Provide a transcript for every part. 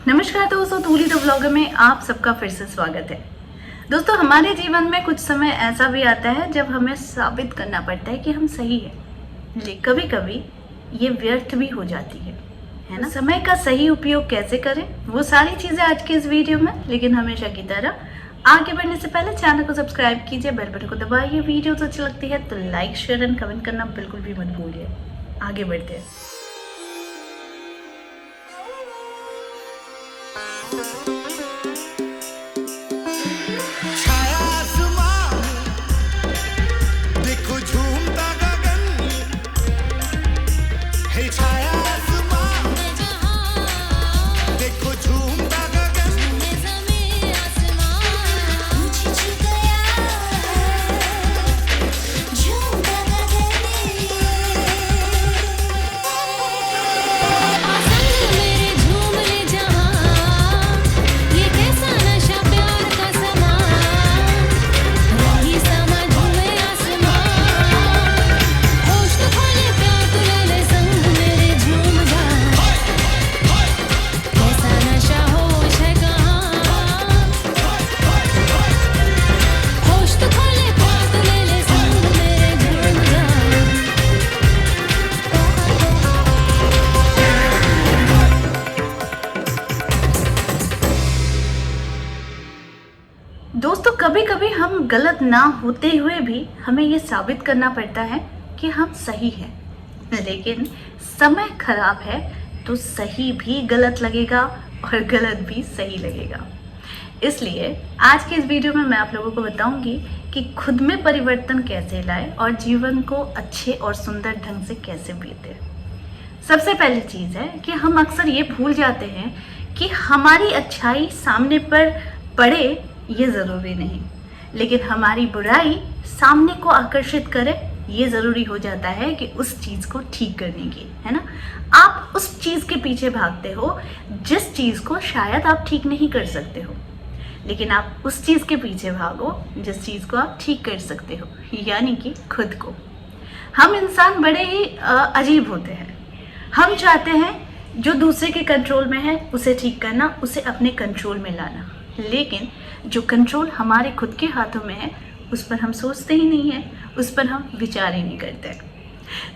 नमस्कार दोस्तों, तूली the vlogger में आप सबका फिर से स्वागत है। दोस्तों, हमारे जीवन में कुछ समय ऐसा भी आता है जब हमें साबित करना पड़ता है कि हम सही हैं, लेकिन कभी कभी ये व्यर्थ भी हो जाती है ना। समय का सही उपयोग कैसे करें, वो सारी चीज़ें आज के इस वीडियो में। लेकिन हमेशा की तरह आगे बढ़ने से पहले चैनल को सब्सक्राइब कीजिए, बेल बटन को दबाइए। वीडियो तो अच्छी लगती है तो लाइक, शेयर एंड कमेंट करना बिल्कुल भी मत भूलिए। आगे बढ़ते हैं। छाया आसमां देखो झूमता गगन है। छाया आसमां देखो झूमता गगन ज़मीं आसमां मुझे छू गया झूमता गगन। संग मेरे झूम ले जहां, ये कैसा नशा प्यार का समा। रही समा झूमे आसमां, होश तो खोले प्यार तू ले ले संग मेरे झूम जा। कैसा नशा होश है कहाँ, होश तो खोले प्यार तू ले ले संग मेरे झूम जा। दोस्तों, कभी कभी हम गलत ना होते हुए भी हमें ये साबित करना पड़ता है कि हम सही हैं। लेकिन समय खराब है तो सही भी गलत लगेगा और गलत भी सही लगेगा। इसलिए आज के इस वीडियो में मैं आप लोगों को बताऊंगी कि खुद में परिवर्तन कैसे लाए और जीवन को अच्छे और सुंदर ढंग से कैसे बीते। सबसे पहली चीज़ है कि हम अक्सर ये भूल जाते हैं कि हमारी अच्छाई सामने पर पड़े ये ज़रूरी नहीं, लेकिन हमारी बुराई सामने को आकर्षित करे ये ज़रूरी हो जाता है कि उस चीज़ को ठीक करने की, है ना। आप उस चीज़ के पीछे भागते हो जिस चीज़ को शायद आप ठीक नहीं कर सकते हो, लेकिन आप उस चीज़ के पीछे भागो जिस चीज़ को आप ठीक कर सकते हो, यानी कि खुद को। हम इंसान बड़े ही अजीब होते हैं। हम चाहते हैं जो दूसरे के कंट्रोल में है उसे ठीक करना, उसे अपने कंट्रोल में लाना, लेकिन जो कंट्रोल हमारे खुद के हाथों में है उस पर हम सोचते ही नहीं है, उस पर हम विचार ही नहीं करते।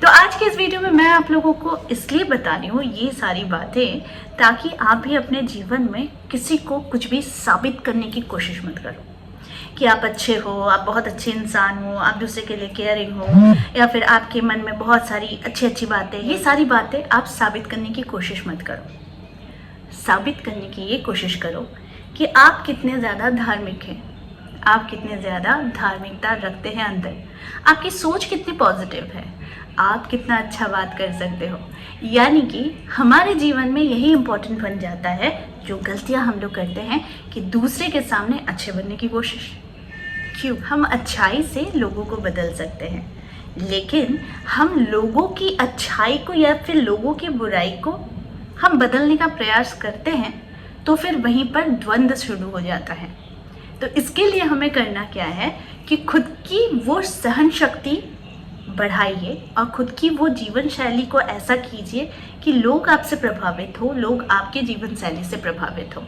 तो आज के इस वीडियो में मैं आप लोगों को इसलिए बता रही हूँ ये सारी बातें ताकि आप भी अपने जीवन में किसी को कुछ भी साबित करने की कोशिश मत करो कि आप अच्छे हो, आप बहुत अच्छे इंसान हो, आप दूसरे के लिए केयरिंग हो, या फिर आपके मन में बहुत सारी अच्छी अच्छी बातें। ये सारी बातें आप साबित करने की कोशिश मत करो। साबित करने की ये कोशिश करो कि आप कितने ज़्यादा धार्मिक हैं, आप कितने ज़्यादा धार्मिकता रखते हैं अंदर, आपकी सोच कितनी पॉजिटिव है, आप कितना अच्छा बात कर सकते हो। यानी कि हमारे जीवन में यही इम्पोर्टेंट बन जाता है जो गलतियां हम लोग करते हैं कि दूसरे के सामने अच्छे बनने की कोशिश। क्यों? हम अच्छाई से लोगों को बदल सकते हैं, लेकिन हम लोगों की अच्छाई को या फिर लोगों की बुराई को हम बदलने का प्रयास करते हैं तो फिर वहीं पर द्वंद्व शुरू हो जाता है। तो इसके लिए हमें करना क्या है कि खुद की वो सहन शक्ति बढ़ाइए और खुद की वो जीवन शैली को ऐसा कीजिए कि लोग आपसे प्रभावित हो, लोग आपके जीवन शैली से प्रभावित हो।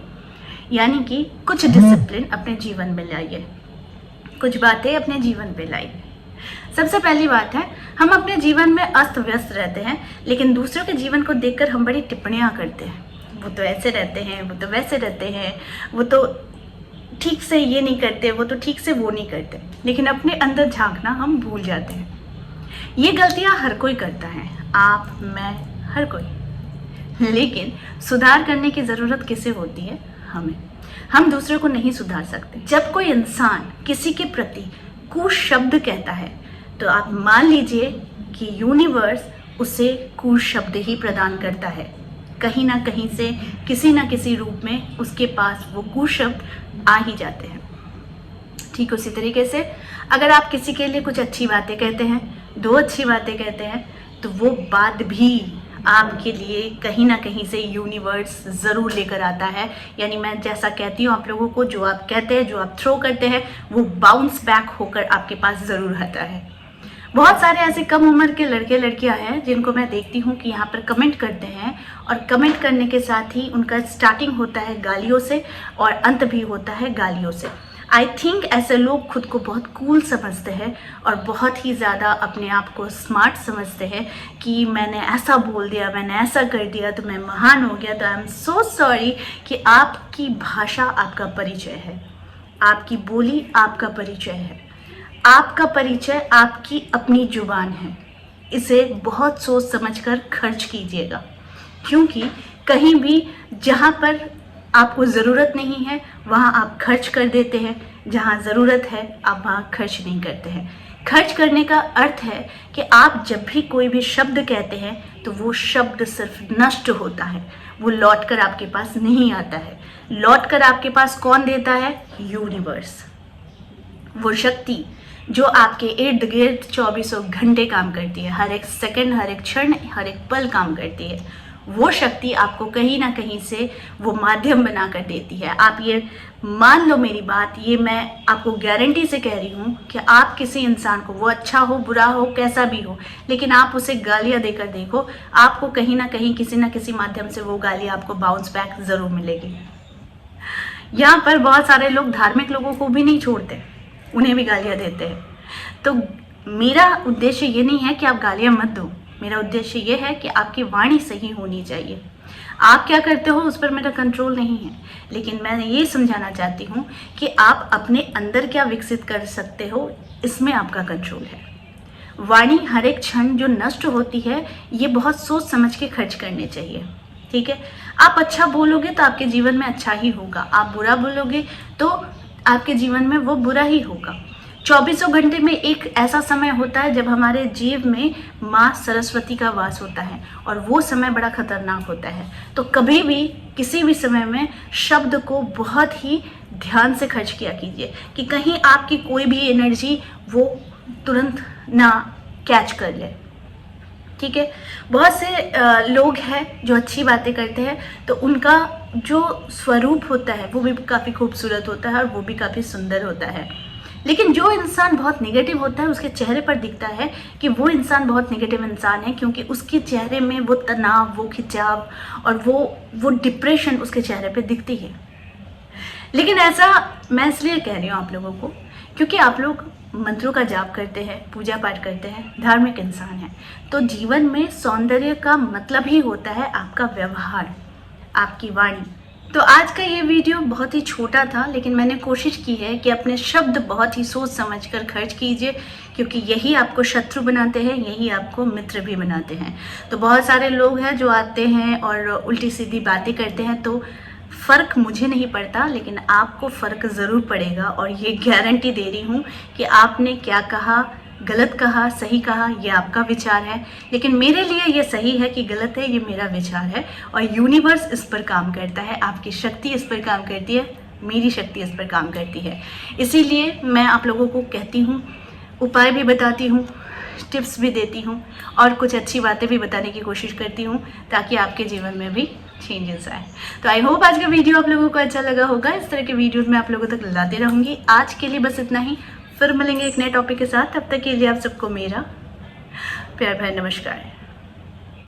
यानी कि कुछ डिसिप्लिन अपने जीवन में लाइए, कुछ बातें अपने जीवन पे लाइए। सबसे पहली बात है, हम अपने जीवन में अस्त व्यस्त रहते हैं, लेकिन दूसरों के जीवन को देखकर हम बड़ी टिप्पणियाँ करते हैं। वो तो ऐसे रहते हैं, वो तो वैसे रहते हैं, वो तो ठीक से ये नहीं करते, वो तो ठीक से वो नहीं करते, लेकिन अपने अंदर झांकना हम भूल जाते हैं। ये गलतियां हर कोई करता है, आप, मैं, हर कोई। लेकिन सुधार करने की ज़रूरत किसे होती है? हमें। हम दूसरे को नहीं सुधार सकते। जब कोई इंसान किसी के प्रति कुशब्द कहता है तो आप मान लीजिए कि यूनिवर्स उसे कुशब्द ही प्रदान करता है। कहीं ना कहीं से, किसी ना किसी रूप में उसके पास वो कुशब्द आ ही जाते हैं। ठीक उसी तरीके से अगर आप किसी के लिए कुछ अच्छी बातें कहते हैं, दो अच्छी बातें कहते हैं, तो वो बात भी आपके लिए कहीं ना कहीं से यूनिवर्स ज़रूर लेकर आता है। यानी मैं जैसा कहती हूँ आप लोगों को, जो आप कहते हैं, जो आप थ्रो करते हैं, वो बाउंस बैक होकर आपके पास ज़रूर आता है। बहुत सारे ऐसे कम उम्र के लड़के लड़कियां हैं जिनको मैं देखती हूँ कि यहाँ पर कमेंट करते हैं, और कमेंट करने के साथ ही उनका स्टार्टिंग होता है गालियों से और अंत भी होता है गालियों से। आई थिंक ऐसे लोग खुद को बहुत कूल समझते हैं और बहुत ही ज़्यादा अपने आप को स्मार्ट समझते हैं कि मैंने ऐसा बोल दिया, मैंने ऐसा कर दिया तो मैं महान हो गया। तो आई एम सो सॉरी कि आपकी भाषा आपका परिचय है, आपकी बोली आपका परिचय है, आपका परिचय आपकी अपनी जुबान है। इसे बहुत सोच समझकर खर्च कीजिएगा, क्योंकि कहीं भी जहाँ पर आपको ज़रूरत नहीं है वहाँ आप खर्च कर देते हैं, जहाँ ज़रूरत है आप वहाँ खर्च नहीं करते हैं। खर्च करने का अर्थ है कि आप जब भी कोई भी शब्द कहते हैं तो वो शब्द सिर्फ नष्ट होता है, वो लौट कर आपके पास नहीं आता है। लौट कर आपके पास कौन देता है? यूनिवर्स, वो शक्ति जो आपके इर्द गिर्द 24 घंटे काम करती है, हर एक सेकंड, हर एक क्षण, हर एक पल काम करती है। वो शक्ति आपको कहीं ना कहीं से वो माध्यम बना कर देती है। आप ये मान लो मेरी बात, ये मैं आपको गारंटी से कह रही हूँ कि आप किसी इंसान को, वो अच्छा हो बुरा हो कैसा भी हो, लेकिन आप उसे गालियाँ देकर देखो, आपको कहीं ना कहीं किसी ना किसी माध्यम से वो गालियाँ आपको बाउंस बैक ज़रूर मिलेगी। यहाँ पर बहुत सारे लोग धार्मिक लोगों को भी नहीं छोड़ते, उन्हें भी गालियाँ देते हैं। तो मेरा उद्देश्य ये नहीं है कि आप गालियाँ मत दो, मेरा उद्देश्य ये है कि आपकी वाणी सही होनी चाहिए। आप क्या करते हो उस पर मेरा कंट्रोल नहीं है, लेकिन मैं ये समझाना चाहती हूँ कि आप अपने अंदर क्या विकसित कर सकते हो, इसमें आपका कंट्रोल है। वाणी हर एक क्षण जो नष्ट होती है ये बहुत सोच समझ के खर्च करने चाहिए, ठीक है। आप अच्छा बोलोगे तो आपके जीवन में अच्छा ही होगा, आप बुरा बोलोगे तो आपके जीवन में वो बुरा ही होगा। 24 घंटे में एक ऐसा समय होता है जब हमारे जीव में माँ सरस्वती का वास होता है, और वो समय बड़ा खतरनाक होता है। तो कभी भी किसी भी समय में शब्द को बहुत ही ध्यान से खर्च किया कीजिए कि कहीं आपकी कोई भी एनर्जी वो तुरंत ना कैच कर ले, ठीक है। बहुत से लोग हैं जो अच्छी बातें करते हैं, तो उनका जो स्वरूप होता है वो भी काफ़ी खूबसूरत होता है और वो भी काफ़ी सुंदर होता है। लेकिन जो इंसान बहुत नेगेटिव होता है उसके चेहरे पर दिखता है कि वो इंसान बहुत नेगेटिव इंसान है, क्योंकि उसके चेहरे में वो तनाव, वो खिंचाव और वो डिप्रेशन उसके चेहरे पे दिखती है। लेकिन ऐसा मैं इसलिए कह रही हूँ आप लोगों को, क्योंकि आप लोग मंत्रों का जाप करते हैं, पूजा पाठ करते हैं, धार्मिक इंसान हैं। तो जीवन में सौंदर्य का मतलब ही होता है आपका व्यवहार, आपकी वाणी। तो आज का ये वीडियो बहुत ही छोटा था, लेकिन मैंने कोशिश की है कि अपने शब्द बहुत ही सोच समझ कर खर्च कीजिए, क्योंकि यही आपको शत्रु बनाते हैं, यही आपको मित्र भी बनाते हैं। तो बहुत सारे लोग हैं जो आते हैं और उल्टी सीधी बातें करते हैं, तो फ़र्क मुझे नहीं पड़ता, लेकिन आपको फ़र्क ज़रूर पड़ेगा। और ये गारंटी दे रही हूँ कि आपने क्या कहा, गलत कहा, सही कहा, ये आपका विचार है। लेकिन मेरे लिए ये सही है कि गलत है, ये मेरा विचार है, और यूनिवर्स इस पर काम करता है, आपकी शक्ति इस पर काम करती है, मेरी शक्ति इस पर काम करती है। इसीलिए मैं आप लोगों को कहती हूँ, उपाय भी बताती हूँ, टिप्स भी देती हूँ, और कुछ अच्छी बातें भी बताने की कोशिश करती हूँ, ताकि आपके जीवन में भी चेंजेस आए। तो आई होप आज का वीडियो आप लोगों को अच्छा लगा होगा। इस तरह के वीडियोज़ मैं आप लोगों तक लाते रहूँगी। आज के लिए बस इतना ही, फिर मिलेंगे एक नए टॉपिक के साथ। तब तक के लिए आप सबको मेरा प्यार भरा नमस्कार।